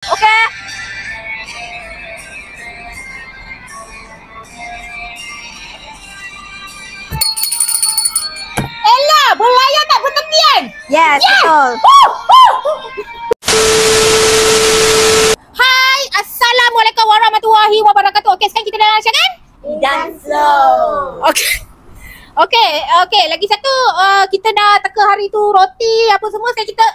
Okey. Ella, berlayar tak bertepian. Yes, betul. Hai, Assalamualaikum warahmatullahi wabarakatuh. Okey, sekarang kita dah rancangan Dan slow. Okey, lagi satu kita dah teka hari tu roti apa semua. Sekarang kita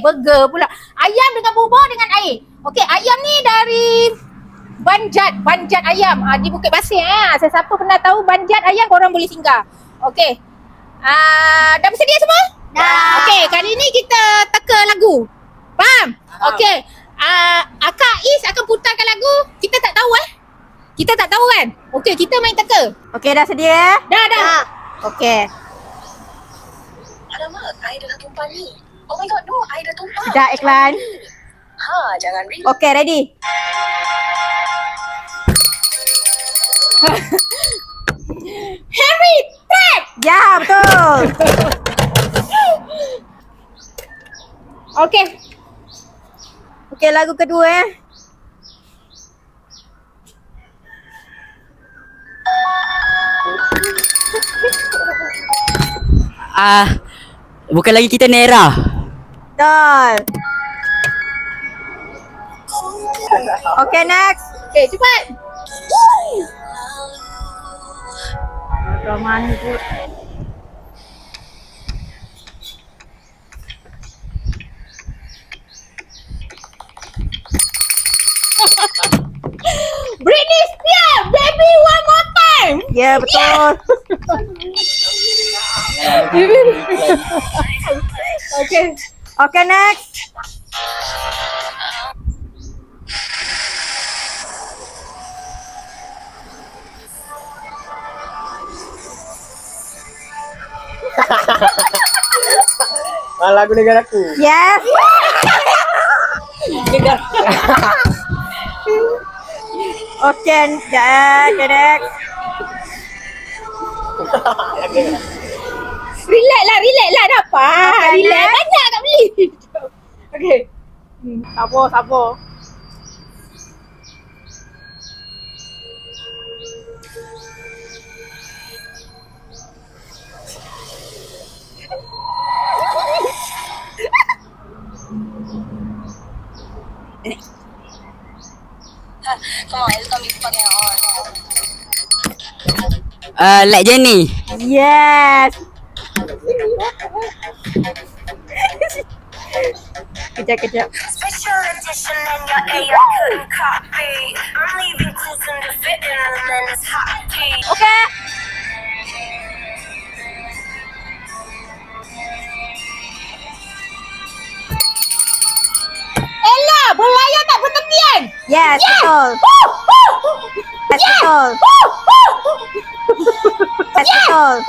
burger pula. Ayam dengan bubur dengan air. Okey, ayam ni dari Banjat ayam di Bukit Basir. Siapa pernah tahu Banjat ayam, korang boleh singgah. Okey. Dah bersedia semua? Dah. Okey, kali ni kita teka lagu. Faham? Okey. Akak Is akan putarkan lagu. Kita tak tahu Kita tak tahu kan? Okey, kita main teka. Okey, dah sedia? Dah. Okey. Alamak, air dah tumpah ni. Oh my god, no, air dah tumpah. Sekejap iklan. Jangan read. Okey, ready? Harry Potter. Ya, betul. Okey. Okey, lagu kedua Bukan lagi kita Nera. Betul. Okey, next. Okey, cepat. Mana tu? Britney Spears, Baby One More Time. Ya, betul. Okey. Okey, next. Lagu negara aku. Yes. Okey, next. Relax lah dapat. Okay, Relax, next. banyak kat beli. Okey. Sabar. Come on, it's gonna be fucking hard. Like Jenny. Yes. Kejap. Special edition and your AI couldn't copy. I'm leaving clues in the fitting and then it's hot tea. Okey. Ella, berlayar tak bertepian. Yes, betul. Yes, betul. Yes, betul.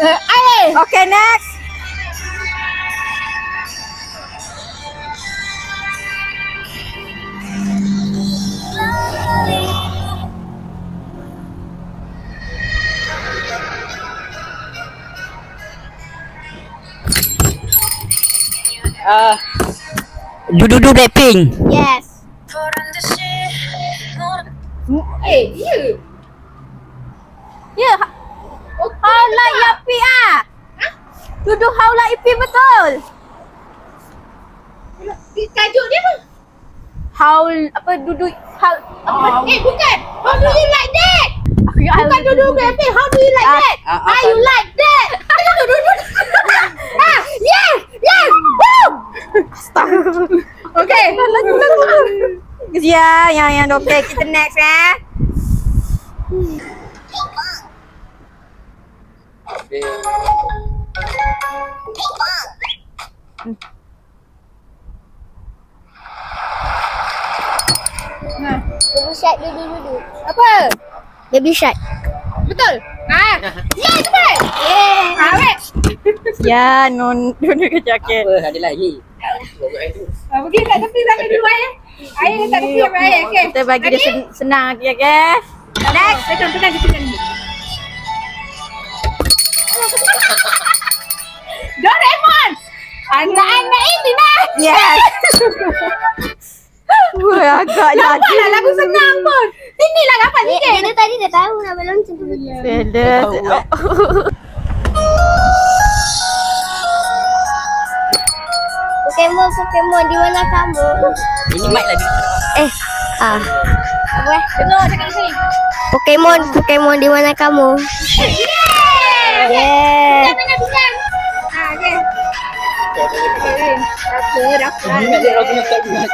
Air. Okey, next. Dudu Blackpink. Yes. Put on the shit. Ya. Ya. Haula Yapi Duduk Haula Ipi betul. Tajuk dia apa? Haul apa duduk haul apa? Bukan. How do you like that? Ya, Bukan duduk baby. How do you like that? How you like that? Duduk. Yes. Woo. Okay. Lagu. Ya, yang okey, kita next Baby Shark dulu. Apa? Baby Shark. Betul? Ya, cepat. Awet. Ya, non kejap. Ada lagi. Pergi kat tepi sampai dulu air. Air letak tepi sampai air. Okey. Kita bagi dia senang lagi, okey? Next. Tenang. Doraemon. Anak-anak ini nak. Yes. Wah, agak jadi. Lah lagu senang pun. Sinilah dapat sikit. Dia tadi dah tahu nama lonceng tu. Beda. Pokemon di mana kamu? Ini mic lagi. Apa? Dengar cakap di sini. Pokemon di mana kamu? Yeah. Pinjam. Okey. Dapat. Ini dia lagu nak tak guna.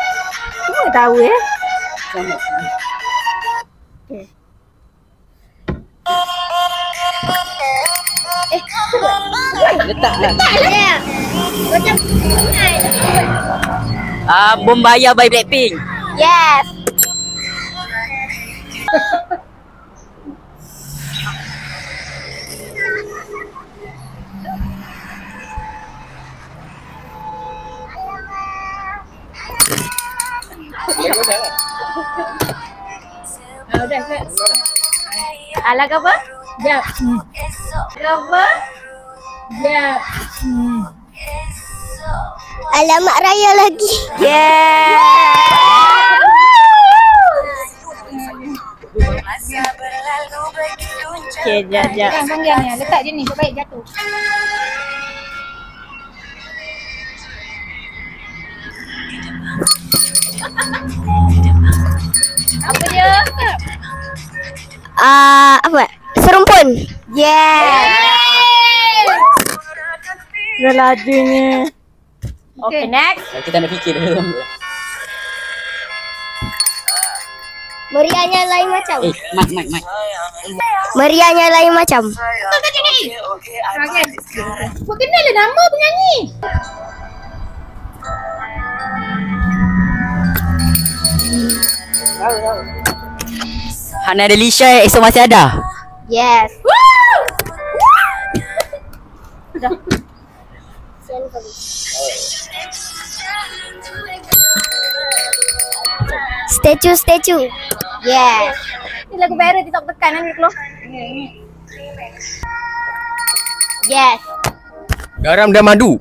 Semua tahu ya. Sama. Letaklah. Ya. Macam Bombaya by Blackpink. yes. Alag apa? Jap. Apa? Jap. Alamat raya lagi. Yeah. Okay, jap. Jangan ni. Letak je ni. Baik jatuh. Apa dia? Apa? Serumpun. Dah lajunya. Okay, next. Kita nak fikir dulu. Meriahnya lain macam. Mic. Meriahnya lain macam. Betul tak ni? Okey. Kau kenal lah nama penyanyi. Hana Delisha esok masih ada. Yes. Statue. Yes. Ni lagu viral TikTok tekan nanti keluar. Yes. Garam dan madu.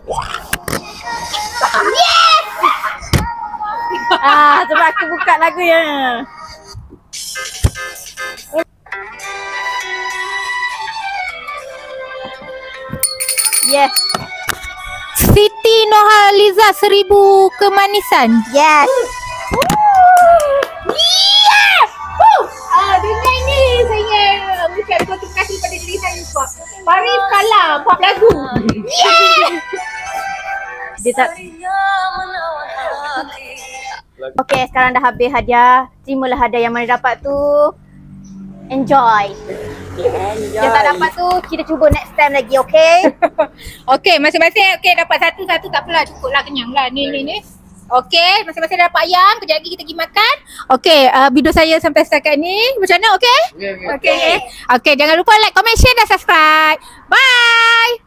Sebab aku buka lagu ya. Yes. Siti Nurhaliza 1000 kemanisan. Yes. Yes! Dengan ni saya mengucapkan terima kasih pada diri saya sebab Faris kalah 4 lagu. Yes! Dia tak. Okay, sekarang dah habis hadiah. Terimalah hadiah yang mana dapat tu. Enjoy. Yang tak dapat tu kita cuba next time lagi, okay? Okey, masing-masing dapat satu-satu tak apalah, cukup lah, kenyang lah ni. Okey, masing-masing dapat ayam, kejap lagi kita pergi makan. Okey, video saya sampai setakat ni macam mana, okey? Okey, jangan lupa like, comment, share dan subscribe. Bye.